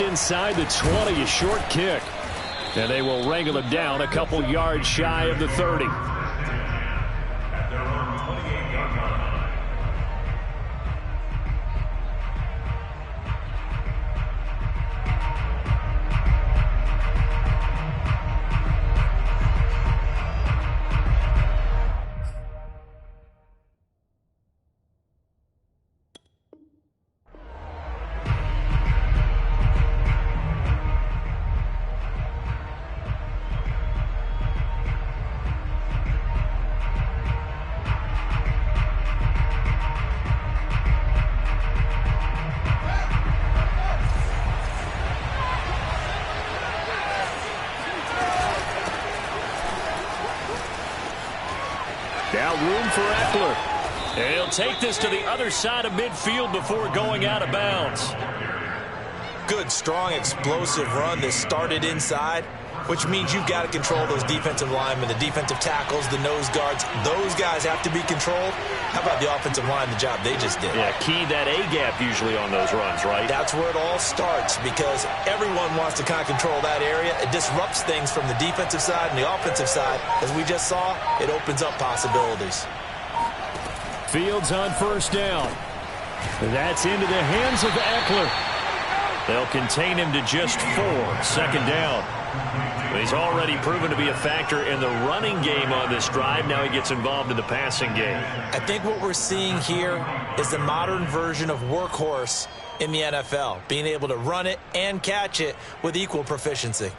just inside the 20, a short kick. And they will wrangle him down a couple yards shy of the 30. Now room for Eckler. And he'll take this to the other side of midfield before going out of bounds. Good, strong, explosive run that started inside, which means you've got to control those defensive linemen, the defensive tackles, the nose guards. Those guys have to be controlled. How about the offensive line, the job they just did? Yeah, key that A-gap usually on those runs, right? That's where it all starts because everyone wants to kind of control that area. It disrupts things from the defensive side and the offensive side. As we just saw, it opens up possibilities. Fields on first down. That's into the hands of Eckler. They'll contain him to just 4. Second down. He's already proven to be a factor in the running game on this drive. Now he gets involved in the passing game. I think what we're seeing here is the modern version of workhorse in the NFL, being able to run it and catch it with equal proficiency.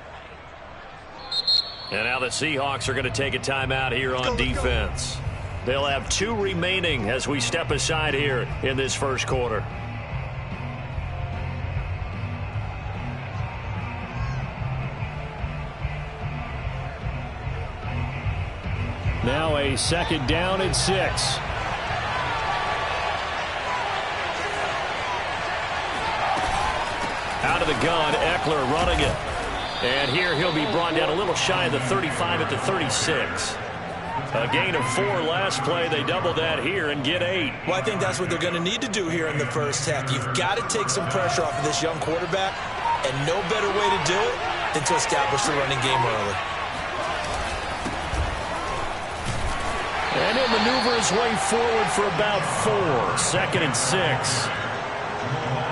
And now the Seahawks are going to take a timeout here on defense. They'll have 2 remaining as we step aside here in this first quarter. Now a second down and 6. Out of the gun, Eckler running it. And here he'll be brought down a little shy of the 35 at the 36. A gain of 4 last play. They double that here and get 8. Well, I think that's what they're going to need to do here in the first half. You've got to take some pressure off of this young quarterback, and no better way to do it than to establish the running game early. And he'll maneuver his way forward for about 4. Second and 6.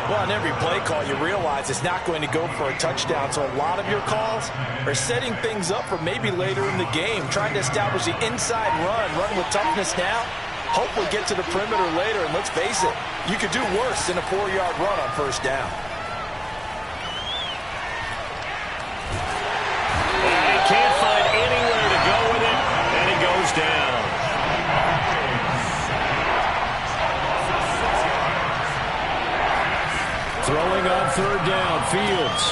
Well, on every play call, you realize it's not going to go for a touchdown. So a lot of your calls are setting things up for maybe later in the game, trying to establish the inside run with toughness now, hopefully get to the perimeter later. And let's face it, you could do worse than a 4-yard run on first down. And he can't find anywhere to go with it, and he goes down. Throwing on third down, Fields.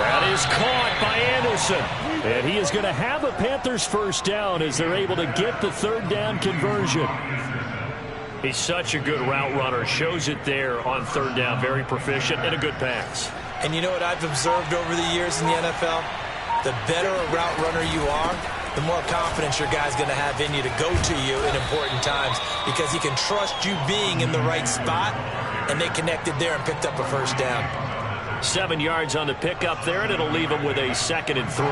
That is caught by Anderson. And he is going to have a Panthers first down as they're able to get the third down conversion. He's such a good route runner. Shows it there on third down. Very proficient and a good pass. And you know what I've observed over the years in the NFL? The better a route runner you are, the more confidence your guy's going to have in you to go to you in important times because he can trust you being in the right spot. And they connected there and picked up a first down. 7 yards on the pickup there, and it'll leave them with a 2nd and 3.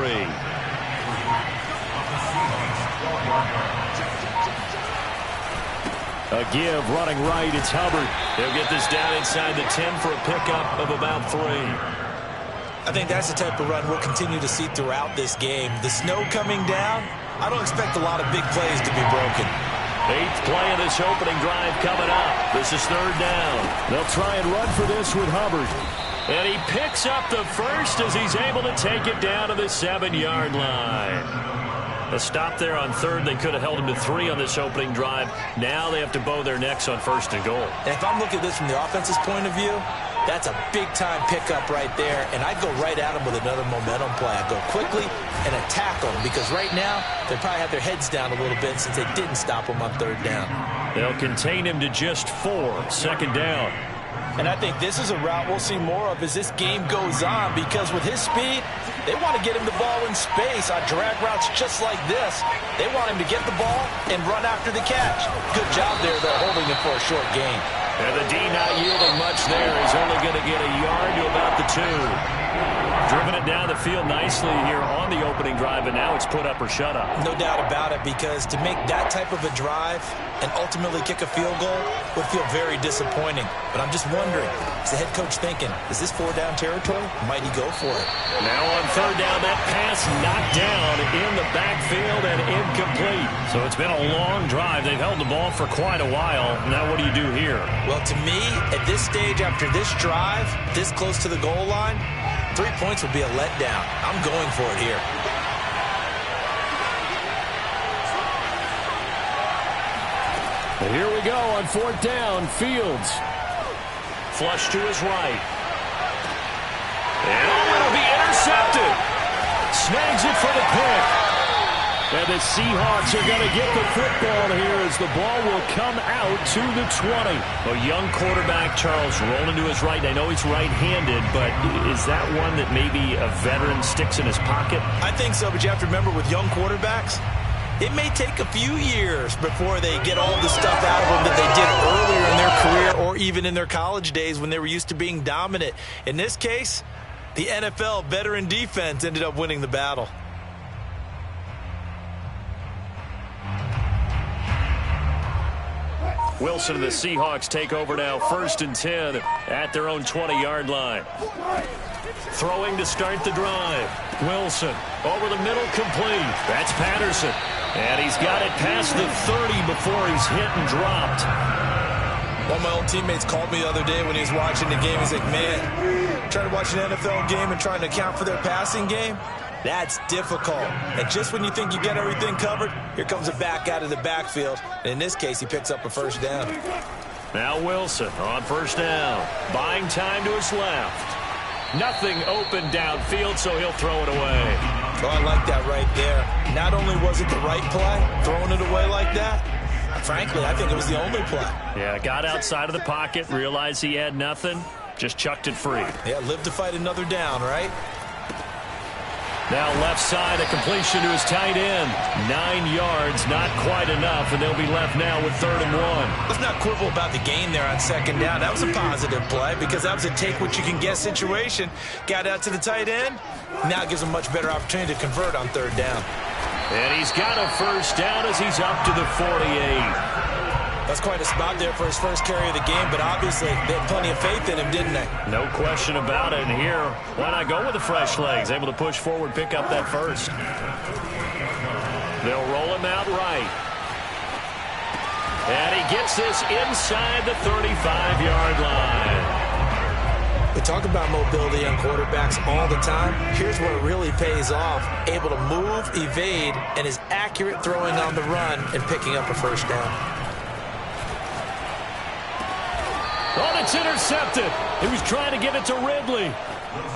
A give running right, it's Hubbard. They'll get this down inside the 10 for a pickup of about 3. I think that's the type of run we'll continue to see throughout this game. The snow coming down, I don't expect a lot of big plays to be broken. 8th play of this opening drive coming up. This is third down. They'll try and run for this with Hubbard. And he picks up the first as he's able to take it down to the 7-yard line. A stop there on third. They could have held him to 3 on this opening drive. Now they have to bow their necks on 1st and goal. And if I'm looking at this from the offense's point of view, that's a big-time pickup right there, and I'd go right at him with another momentum play. I'd go quickly and attack them because right now they probably have their heads down a little bit since they didn't stop him on third down. They'll contain him to just 4. Second down. And I think this is a route we'll see more of as this game goes on because with his speed, they want to get him the ball in space on drag routes just like this. They want him to get the ball and run after the catch. Good job there, though, holding him for a short gain. And the D not yielding much there. He's only going to get a yard to about the 2. Driven it down the field nicely here on the opening drive, and now it's put up or shut up. No doubt about it, because to make that type of a drive and ultimately kick a field goal would feel very disappointing. But I'm just wondering, is the head coach thinking, is this 4-down territory? Might he go for it? Now on 3rd down, that pass knocked down in the backfield and incomplete. So it's been a long drive. They've held the ball for quite a while. Now what do you do here? Well, to me, at this stage after this drive, this close to the goal line, 3 points would be a letdown. I'm going for it here. And here we go on 4th down. Fields. Flush to his right. And it'll be intercepted. Snags it for the pick. And the Seahawks are going to get the football here as the ball will come out to the 20. A young quarterback, Charles, rolling to his right. I know he's right-handed, but is that one that maybe a veteran sticks in his pocket? I think so, but you have to remember with young quarterbacks, it may take a few years before they get all the stuff out of them that they did earlier in their career or even in their college days when they were used to being dominant. In this case, the NFL veteran defense ended up winning the battle. Wilson and the Seahawks take over now, 1st and 10 at their own 20-yard line. Throwing to start the drive. Wilson over the middle, complete. That's Patterson. And he's got it past the 30 before he's hit and dropped. One of my old teammates called me the other day when he was watching the game. He's like, man, trying to watch an NFL game and trying to account for their passing game, that's difficult. And just when you think you get everything covered, here comes a back out of the backfield. And in this case, he picks up a 1st down. Now Wilson on 1st down. Buying time to his left. Nothing open downfield, so he'll throw it away. Oh, I like that right there. Not only was it the right play, throwing it away like that, frankly, I think it was the only play. Yeah, got outside of the pocket, realized he had nothing, just chucked it free. Yeah, live to fight another down, right? Now left side, a completion to his tight end. 9 yards, not quite enough, and they'll be left now with 3rd and 1. Let's not quibble about the gain there on 2nd down. That was a positive play because that was a take-what-you-can-get situation. Got out to the tight end. Now it gives him a much better opportunity to convert on 3rd down. And he's got a 1st down as he's up to the 48. That's quite a spot there for his first carry of the game, but obviously they had plenty of faith in him, didn't they? No question about it. And here, why not go with the fresh legs? Able to push forward, pick up that 1st. They'll roll him out right. And he gets this inside the 35-yard line. We talk about mobility on quarterbacks all the time. Here's where it really pays off. Able to move, evade, and is accurate throwing on the run and picking up a 1st down. Oh, it's intercepted. He was trying to get it to Ridley.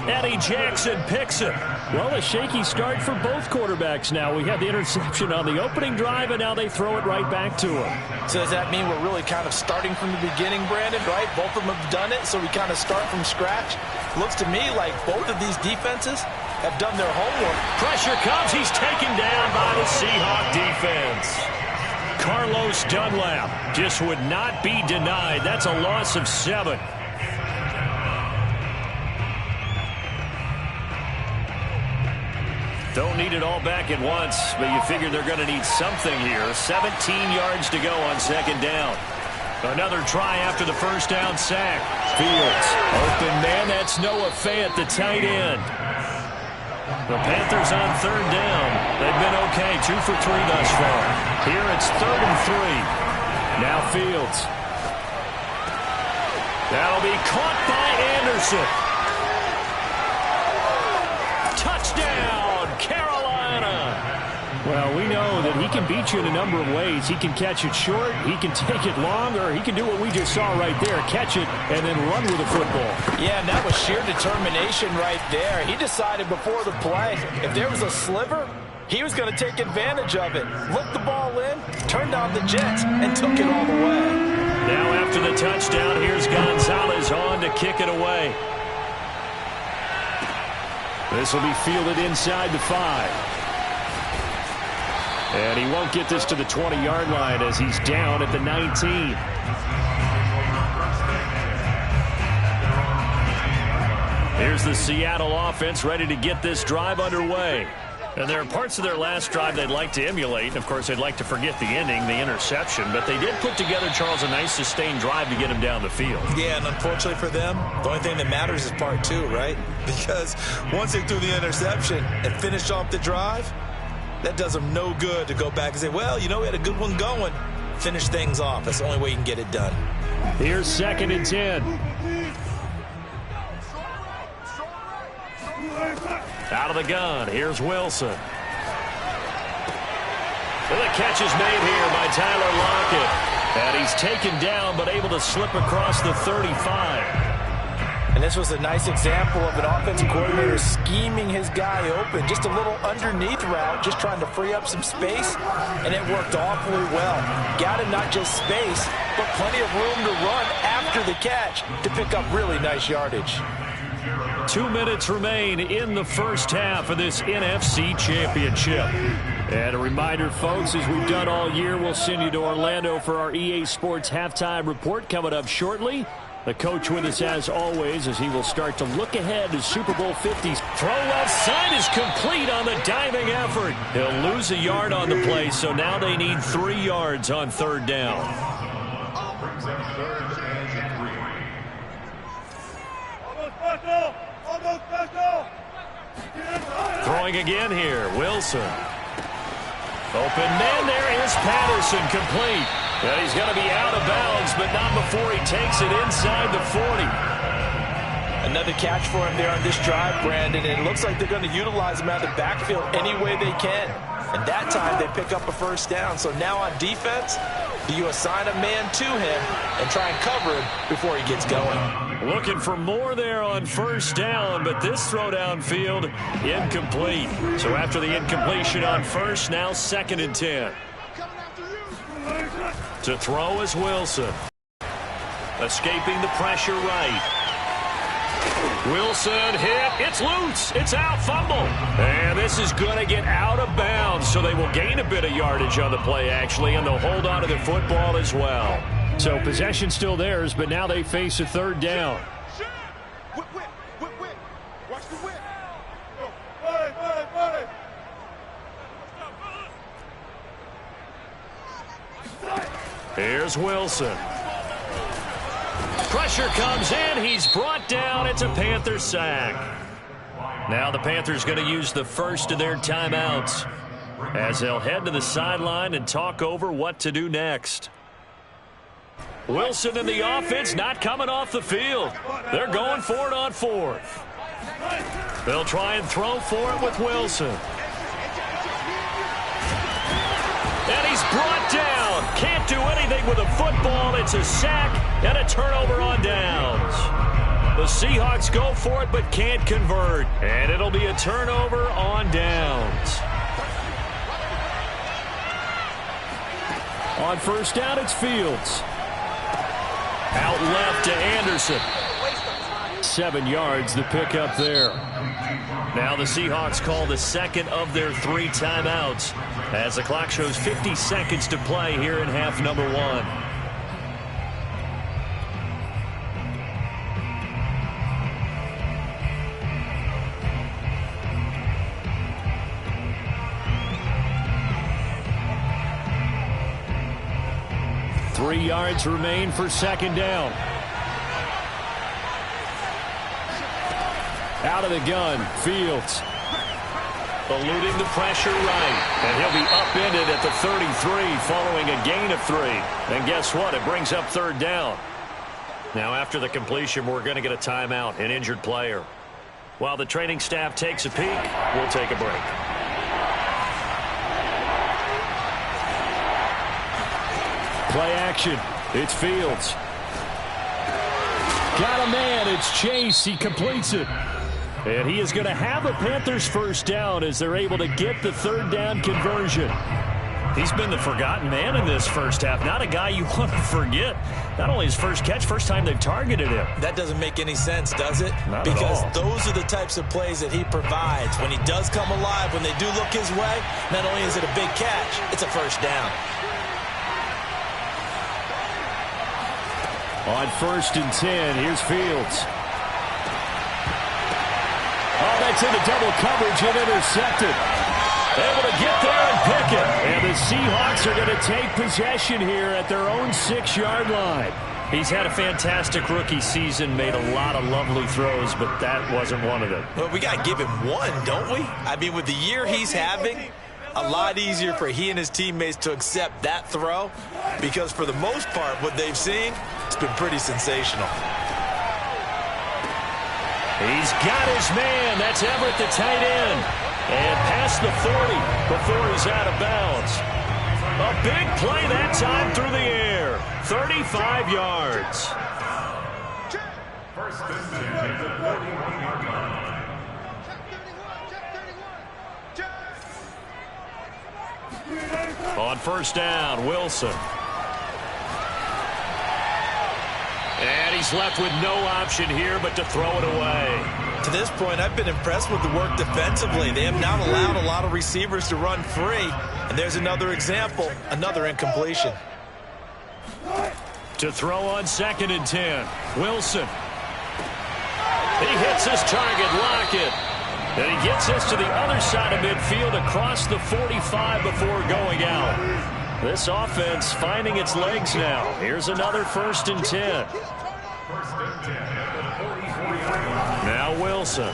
Eddie Jackson picks it. Well, a shaky start for both quarterbacks now. We had the interception on the opening drive, and now they throw it right back to him. So does that mean we're really kind of starting from the beginning, Brandon, right? Both of them have done it, so we kind of start from scratch. Looks to me like both of these defenses have done their homework. Pressure comes. He's taken down by the Seahawk defense. Carlos Dunlap just would not be denied. That's a loss of 7. Don't need it all back at once, but you figure they're going to need something here. 17 yards to go on 2nd down. Another try after the 1st down sack. Fields, open man, that's Noah Fant, the tight end. The Panthers on 3rd down. They've been okay, 2 for 3 thus far. Here it's 3rd and 3. Now Fields. That'll be caught by Anderson. Touchdown, Carolina. Well, we know that he can beat you in a number of ways. He can catch it short, he can take it long, or he can do what we just saw right there, catch it and then run with the football. Yeah, and that was sheer determination right there. He decided before the play, if there was a sliver, he was going to take advantage of it. Looked the ball in, turned on the jets, and took it all the way. Now after the touchdown, here's Gonzalez on to kick it away. This will be fielded inside the 5. And he won't get this to the 20-yard line as he's down at the 19. Here's the Seattle offense ready to get this drive underway. And there are parts of their last drive they'd like to emulate. Of course, they'd like to forget the ending, the interception. But they did put together, Charles, a nice sustained drive to get him down the field. Yeah, and unfortunately for them, the only thing that matters is part two, right? Because once they threw the interception and finished off the drive, that does them no good to go back and say, well, you know, we had a good one going. Finish things off. That's the only way you can get it done. Here's 2nd and 10. Out of the gun, here's Wilson. And the catch is made here by Tyler Lockett. And he's taken down, but able to slip across the 35. And this was a nice example of an offensive coordinator scheming his guy open. Just a little underneath route, just trying to free up some space. And it worked awfully well. Got him not just space, but plenty of room to run after the catch to pick up really nice yardage. 2 minutes remain in the first half of this NFC Championship. And a reminder, folks, as we've done all year, we'll send you to Orlando for our EA Sports halftime report coming up shortly. The coach with us as always as he will start to look ahead to Super Bowl 50. Throw left side is complete on the diving effort. He'll lose a yard on the play, so now they need 3 yards on 3rd down. Throwing again here, Wilson. Open man, there is Patterson, complete. And he's going to be out of bounds, but not before he takes it inside the 40. Another catch for him there on this drive, Brandon. And it looks like they're going to utilize him out of the backfield any way they can. And that time they pick up a 1st down. So now on defense, do you assign a man to him and try and cover him before he gets going? Looking for more there on 1st down, but this throw downfield incomplete. So after the incompletion on 1st, now 2nd and 10. To throw is Wilson. Escaping the pressure right. Wilson hit. It's loose. It's out. Fumble. And this is going to get out of bounds, so they will gain a bit of yardage on the play, actually, and they'll hold on to the football as well. So possession still theirs, but now they face a 3rd down. Here's Wilson. Pressure comes in. He's brought down. It's a Panther sack. Now the Panthers going to use the first of their timeouts as they'll head to the sideline and talk over what to do next. Wilson and the offense not coming off the field. They're going for it on 4th. They'll try and throw for it with Wilson. And he's brought down. Can't do anything with a football. It's a sack and a turnover on downs. The Seahawks go for it but can't convert. And it'll be a turnover on downs. On 1st down, it's Fields. Out left to Anderson. 7 yards, the pickup there. Now the Seahawks call the 2nd of their 3 timeouts as the clock shows 50 seconds to play here in half number 1. Three yards remain for 2nd down. Out of the gun, Fields. Eluding the pressure right. And he'll be upended at the 33 following a gain of 3. And guess what? It brings up 3rd down. Now after the completion, we're going to get a timeout, an injured player. While the training staff takes a peek, we'll take a break. Play action. It's Fields. Got a man. It's Chase. He completes it. And he is going to have a Panthers 1st down as they're able to get the 3rd down conversion. He's been the forgotten man in this first half. Not a guy you want to forget. Not only his first catch, first time they've targeted him. That doesn't make any sense, does it? Not because at all. Those are the types of plays that he provides. When he does come alive, when they do look his way, not only is it a big catch, it's a 1st down. On 1st and 10, here's Fields. gets into double coverage and intercepted. Able to get there and pick it. And the Seahawks are going to take possession here at their own 6-yard line. He's had a fantastic rookie season, made a lot of lovely throws, but that wasn't one of them. Well, we got to give him one, don't we? I mean, with the year he's having, a lot easier for he and his teammates to accept that throw because for the most part, what they've seen, it's been pretty sensational. He's got his man. That's Everett, the tight end. And past the 40 before he's out of bounds. A big play that time through the air. 35 yards. On first down, Wilson. And he's left with no option here but to throw it away. To this point, I've been impressed with the work defensively. They have not allowed a lot of receivers to run free. And there's another example, another incompletion. To throw on 2nd and 10, Wilson. He hits his target, Lockett. And he gets this to the other side of midfield across the 45 before going out. This offense finding its legs now. Here's another 1st and 10. Now Wilson.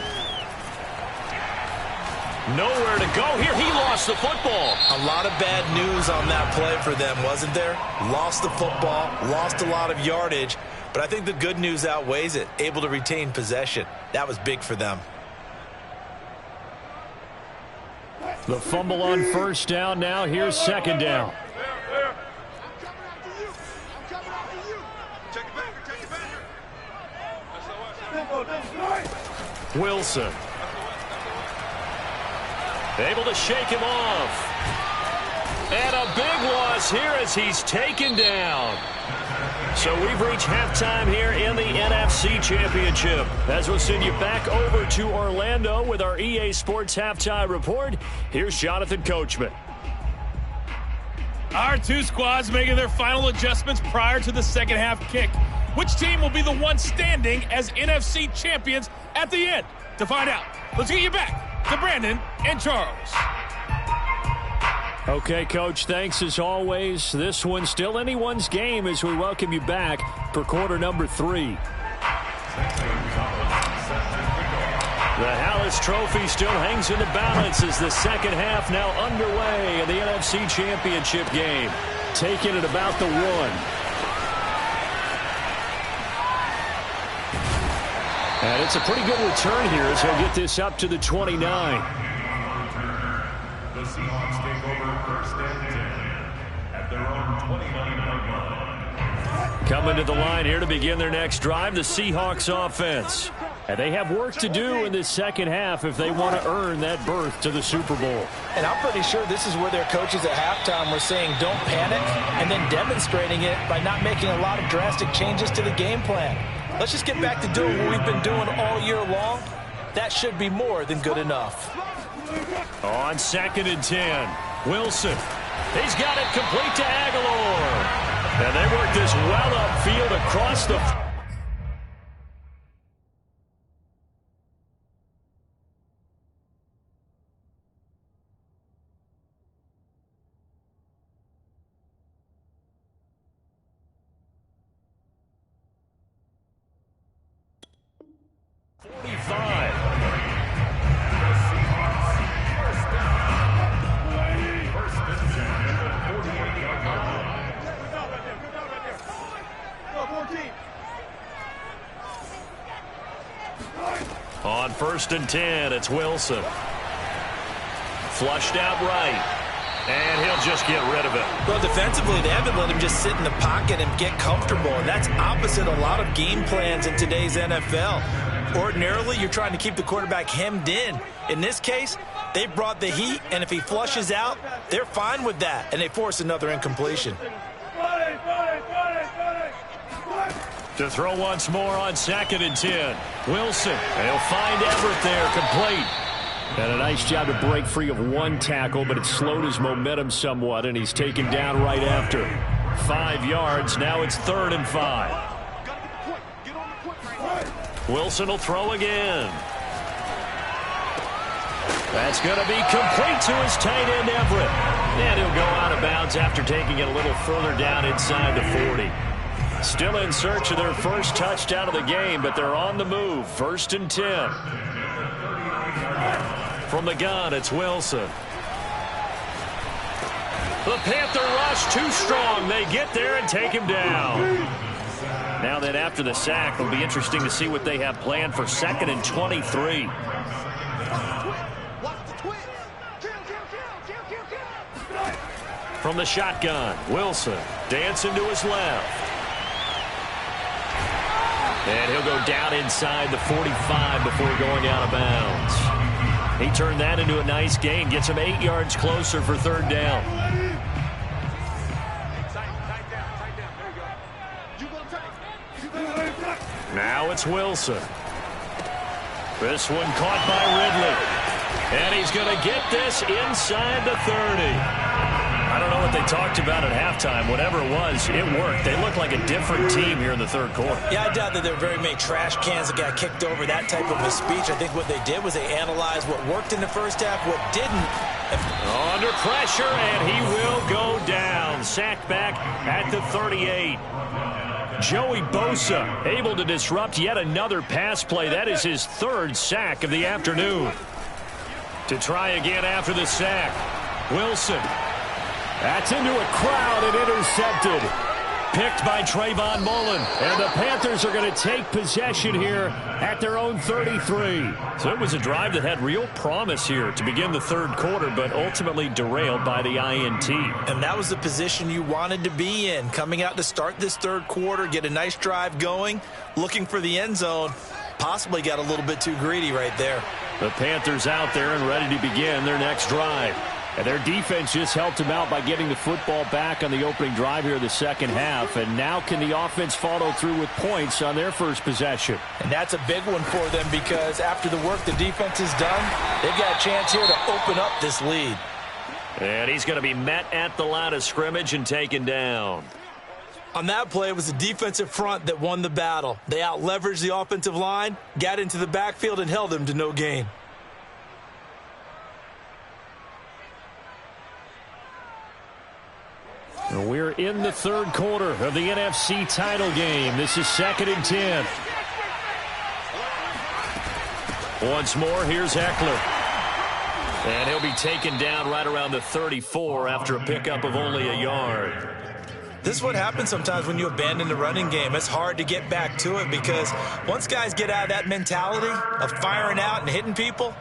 Nowhere to go here. He lost the football. A lot of bad news on that play for them, wasn't there? Lost the football, lost a lot of yardage, but I think the good news outweighs it. Able to retain possession. That was big for them. The fumble on first down. Now here's 2nd down. Wilson. Able to shake him off. And a big loss here as he's taken down. So we've reached halftime here in the NFC Championship. As we'll send you back over to Orlando with our EA Sports Halftime Report, here's Jonathan Coachman. Our two squads making their final adjustments prior to the second half kick. Which team will be the one standing as NFC champions at the end? To find out, let's get you back to Brandon and Charles. Okay, Coach, thanks as always. This one's still anyone's game as we welcome you back for quarter number 3. The Hallis Trophy still hangs in the balance as the second half now underway in the NFC Championship game. Taking it about the 1. And it's a pretty good return here as he'll get this up to the 29. The Seahawks take over 1st and 10 at their own 29-yard line. Coming to the line here to begin their next drive, the Seahawks offense. And they have work to do in this second half if they want to earn that berth to the Super Bowl. And I'm pretty sure this is where their coaches at halftime were saying don't panic and then demonstrating it by not making a lot of drastic changes to the game plan. Let's just get back to doing what we've been doing all year long. That should be more than good enough. On 2nd and 10, Wilson. He's got it complete to Aguilar. And they work this well upfield across the... On 1st and 10, it's Wilson. Flushed out right. And he'll just get rid of it. Well, defensively, they haven't let him just sit in the pocket and get comfortable. And that's opposite a lot of game plans in today's NFL. Ordinarily, you're trying to keep the quarterback hemmed in. In this case, they brought the heat, and if he flushes out, they're fine with that, and they force another incompletion. To throw once more on 2nd and 10. Wilson. And he'll find Everett there, complete. And a nice job to break free of one tackle, but it slowed his momentum somewhat, and he's taken down right after. 5 yards. Now it's 3rd and 5. Wilson will throw again. That's going to be complete to his tight end, Everett. And he'll go out of bounds after taking it a little further down inside the 40. Still in search of their first touchdown of the game, but they're on the move. 1st and 10. From the gun, it's Wilson. The Panther rush too strong. They get there and take him down. Now then, after the sack, it'll be interesting to see what they have planned for 2nd and 23. From the shotgun, Wilson dancing to his left. And he'll go down inside the 45 before going out of bounds. He turned that into a nice gain. Gets him 8 yards closer for 3rd down. Now it's Wilson. This one caught by Ridley. And he's going to get this inside the 30. I don't know what they talked about at halftime. Whatever it was, it worked. They look like a different team here in the 3rd quarter. Yeah, I doubt that there were very many trash cans that got kicked over, that type of a speech. I think what they did was they analyzed what worked in the first half, what didn't. Under pressure, and he will go down. Sacked back at the 38. Joey Bosa able to disrupt yet another pass play. That is his 3rd sack of the afternoon. To try again after the sack, Wilson. That's into a crowd and intercepted. Picked by Trayvon Mullen. And the Panthers are going to take possession here at their own 33. So it was a drive that had real promise here to begin the 3rd quarter, but ultimately derailed by the INT. And that was the position you wanted to be in. Coming out to start this 3rd quarter, get a nice drive going, looking for the end zone. Possibly got a little bit too greedy right there. The Panthers out there and ready to begin their next drive. And their defense just helped them out by getting the football back on the opening drive here in the 2nd half. And now can the offense follow through with points on their first possession? And that's a big one for them because after the work the defense has done, they've got a chance here to open up this lead. And he's going to be met at the line of scrimmage and taken down. On that play, it was the defensive front that won the battle. They out-leveraged the offensive line, got into the backfield, and held him to no gain. We're in the 3rd quarter of the NFC title game. This is 2nd and 10. Once more, here's Eckler. And he'll be taken down right around the 34 after a pickup of only a yard. This is what happens sometimes when you abandon the running game. It's hard to get back to it because once guys get out of that mentality of firing out and hitting people,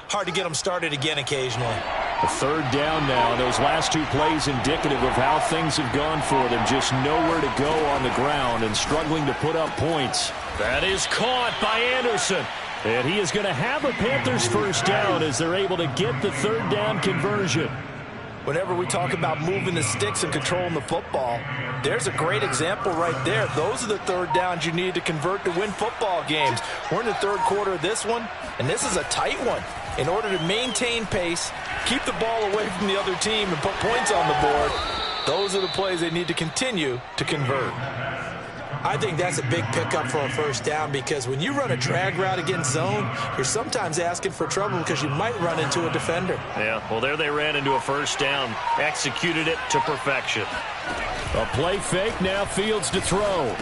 hard to get them started again occasionally. A 3rd down now. Those last 2 plays indicative of how things have gone for them. Just nowhere to go on the ground and struggling to put up points. That is caught by Anderson. And he is going to have a Panthers first down as they're able to get the 3rd down conversion. Whenever we talk about moving the sticks and controlling the football, there's a great example right there. Those are the 3rd downs you need to convert to win football games. We're in the 3rd quarter of this one, and this is a tight one. In order to maintain pace, keep the ball away from the other team, and put points on the board, those are the plays they need to continue to convert. I think that's a big pickup for a first down because when you run a drag route against zone, you're sometimes asking for trouble because you might run into a defender. Yeah, well, there they ran into a first down, executed it to perfection. A play fake, now Fields to throw.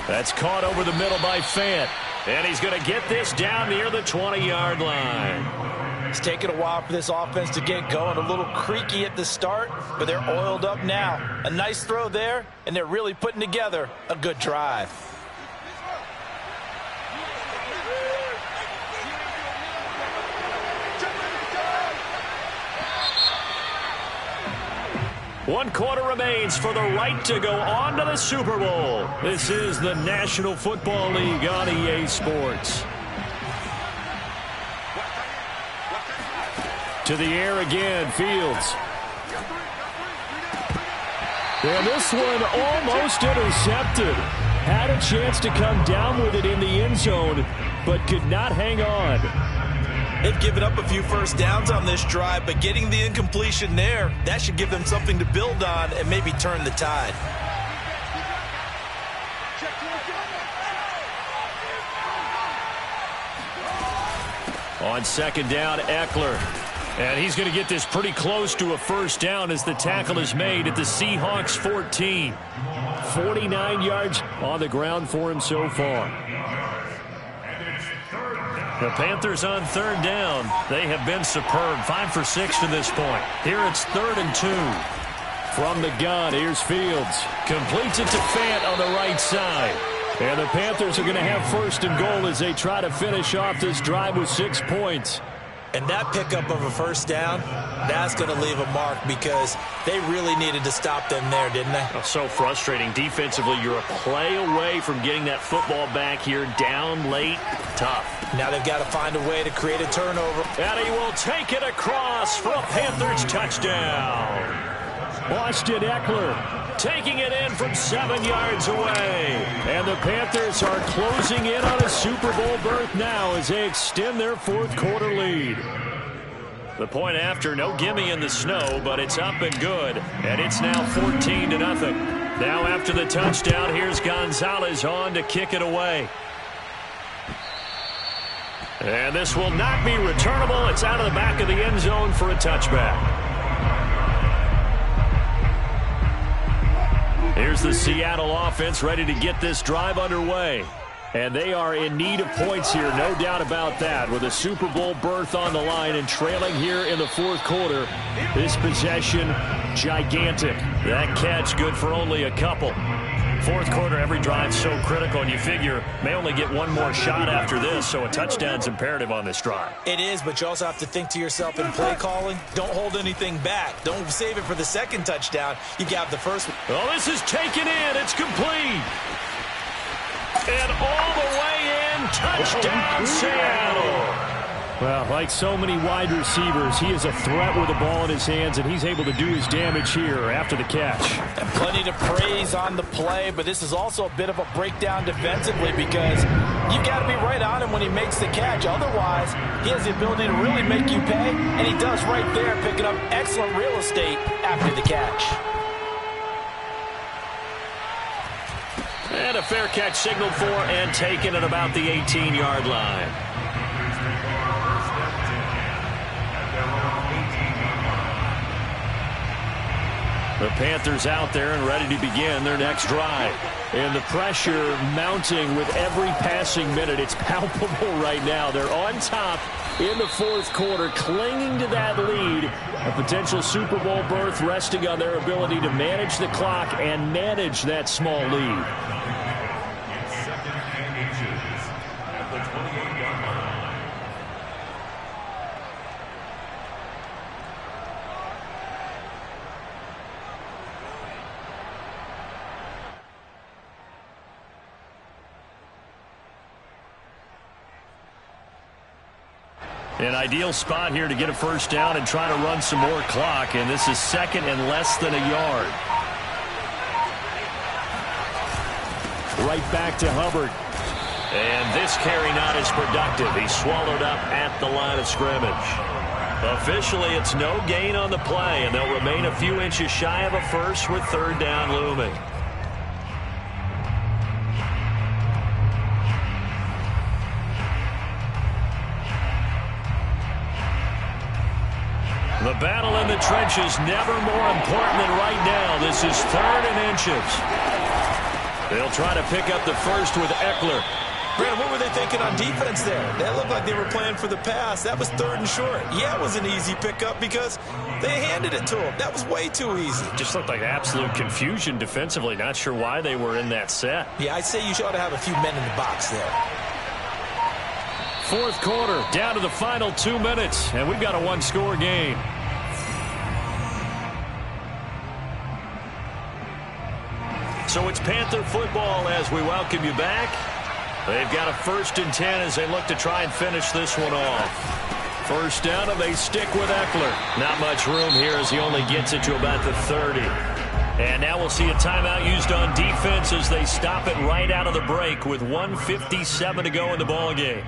That's caught over the middle by Fant. And he's going to get this down near the 20-yard line. It's taken a while for this offense to get going. A little creaky at the start, but they're oiled up now. A nice throw there, and they're really putting together a good drive. One quarter remains for the right to go on to the Super Bowl. This is the National Football League on EA Sports. To the air again, Fields. And this one almost intercepted. Had a chance to come down with it in the end zone, but could not hang on. They've given up a few first downs on this drive, but getting the incompletion there, that should give them something to build on and maybe turn the tide. On second down, Eckler. And he's going to get this pretty close to a first down as the tackle is made at the Seahawks 14. 49 yards on the ground for him so far. The Panthers on third down. They have been superb. 5 for 6 to this point. Here it's 3rd and 2. From the gun, here's Fields. Completes it to Fant on the right side. And the Panthers are going to have 1st and goal as they try to finish off this drive with 6 points. And that pickup of a first down, that's going to leave a mark because they really needed to stop them there, didn't they? Oh, so frustrating. Defensively, you're a play away from getting that football back here down late. Tough. Now they've got to find a way to create a turnover. And he will take it across for a Panthers touchdown. Austin Eckler taking it in from 7 yards away. And the Panthers are closing in on a Super Bowl berth now as they extend their 4th quarter lead. The point after, no gimme in the snow, but it's up and good. And it's now 14-0. Now after the touchdown, here's Gonzalez on to kick it away. And this will not be returnable. It's out of the back of the end zone for a touchback. Here's the Seattle offense ready to get this drive underway. And they are in need of points here, no doubt about that. With a Super Bowl berth on the line and trailing here in the 4th quarter. This possession, gigantic. That catch good for only a couple. 4th quarter, every drive so critical, and you figure may only get one more shot after this, so a touchdown's imperative on this drive. It is, but you also have to think to yourself in play calling, don't hold anything back. Don't save it for the 2nd touchdown. You got the first one. Oh, this is taken in. It's complete. And all the way in, touchdown Seattle. Well, like so many wide receivers, he is a threat with the ball in his hands, and he's able to do his damage here after the catch. And plenty to praise on the play, but this is also a bit of a breakdown defensively because you've got to be right on him when he makes the catch. Otherwise, he has the ability to really make you pay, and he does right there, picking up excellent real estate after the catch. And a fair catch signaled for and taken at about the 18-yard line. The Panthers out there and ready to begin their next drive. And the pressure mounting with every passing minute. It's palpable right now. They're on top in the 4th quarter, clinging to that lead. A potential Super Bowl berth resting on their ability to manage the clock and manage that small lead. An ideal spot here to get a first down and try to run some more clock, and this is 2nd and less than a yard. Right back to Hubbard. And this carry not as productive. He's swallowed up at the line of scrimmage. Officially, it's no gain on the play, and they'll remain a few inches shy of a first with 3rd down looming. The battle in the trenches never more important than right now. This is 3rd and inches. They'll try to pick up the first with Eckler. Brandon, what were they thinking on defense there? That looked like they were playing for the pass. That was 3rd and short. Yeah, it was an easy pickup because they handed it to him. That was way too easy. Just looked like absolute confusion defensively. Not sure why they were in that set. Yeah, I'd say you ought to have a few men in the box there. 4th quarter, down to the final 2 minutes, and we've got a 1-score game. So it's Panther football as we welcome you back. They've got a 1st and 10 as they look to try and finish this one off. First down, and they stick with Eckler. Not much room here as he only gets it to about the 30. And now we'll see a timeout used on defense as they stop it right out of the break with 1:57 to go in the ballgame.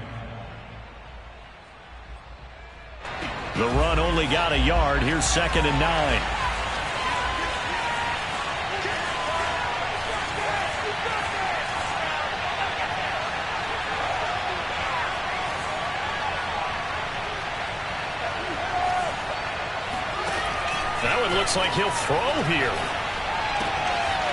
The run only got a yard. Here's 2nd and 9. That one looks like he'll throw here.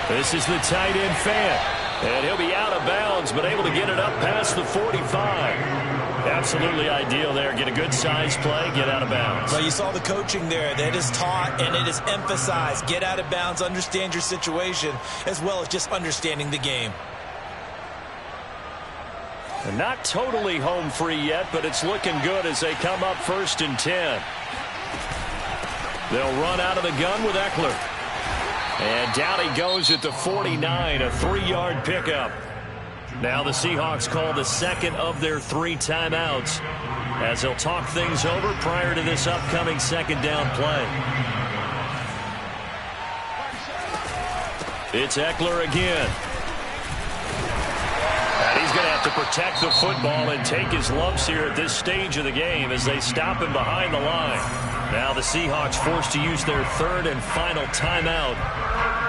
This is the tight end Fant. And he'll be out of bounds, but able to get it up past the 45. Absolutely ideal there. Get a good size play, get out of bounds. Well, you saw the coaching there. That is taught and it is emphasized. Get out of bounds, understand your situation, as well as just understanding the game. And not totally home free yet, but it's looking good as they come up 1st and 10. They'll run out of the gun with Eckler. And down he goes at the 49, a 3-yard pickup. Now the Seahawks call the second of their 3 timeouts as they'll talk things over prior to this upcoming second down play. It's Eckler again. And he's going to have to protect the football and take his lumps here at this stage of the game as they stop him behind the line. Now the Seahawks forced to use their 3rd and final timeout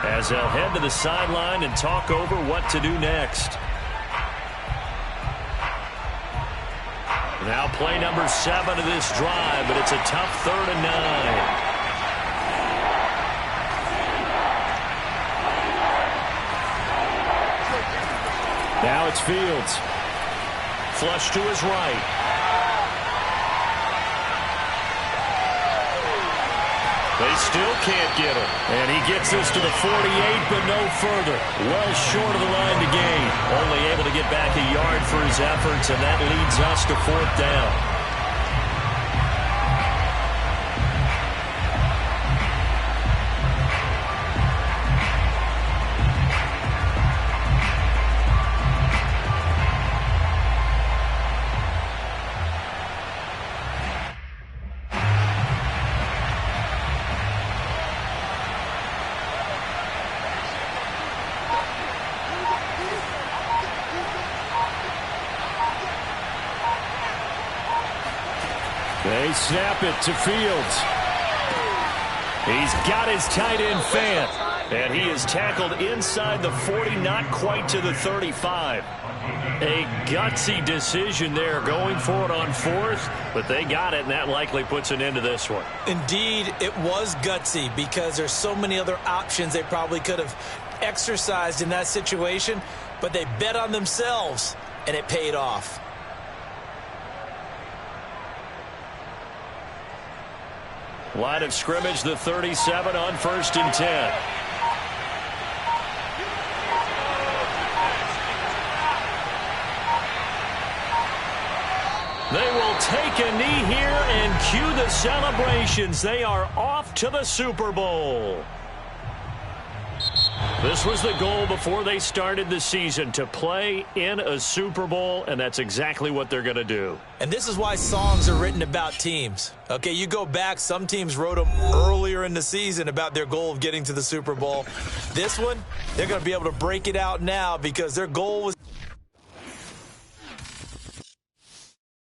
as they'll head to the sideline and talk over what to do next. Now play number 7 of this drive, but it's a tough 3rd and 9. Now it's Fields. Flush to his right. They still can't get him. And he gets this to the 48, but no further. Well short of the line to gain. Only able to get back a yard for his efforts, and that leads us to 4th down. They snap it to Fields. He's got his tight end Fant. And he is tackled inside the 40, not quite to the 35. A gutsy decision there going for it on 4th, but they got it, and that likely puts an end to this one. Indeed, it was gutsy because there's so many other options they probably could have exercised in that situation, but they bet on themselves, and it paid off. Line of scrimmage, the 37 on 1st and 10. They will take a knee here and cue the celebrations. They are off to the Super Bowl. This was the goal before they started the season, to play in a Super Bowl, and that's exactly what they're going to do. And this is why songs are written about teams. Okay, you go back, some teams wrote them earlier in the season about their goal of getting to the Super Bowl. This one, they're going to be able to break it out now because their goal was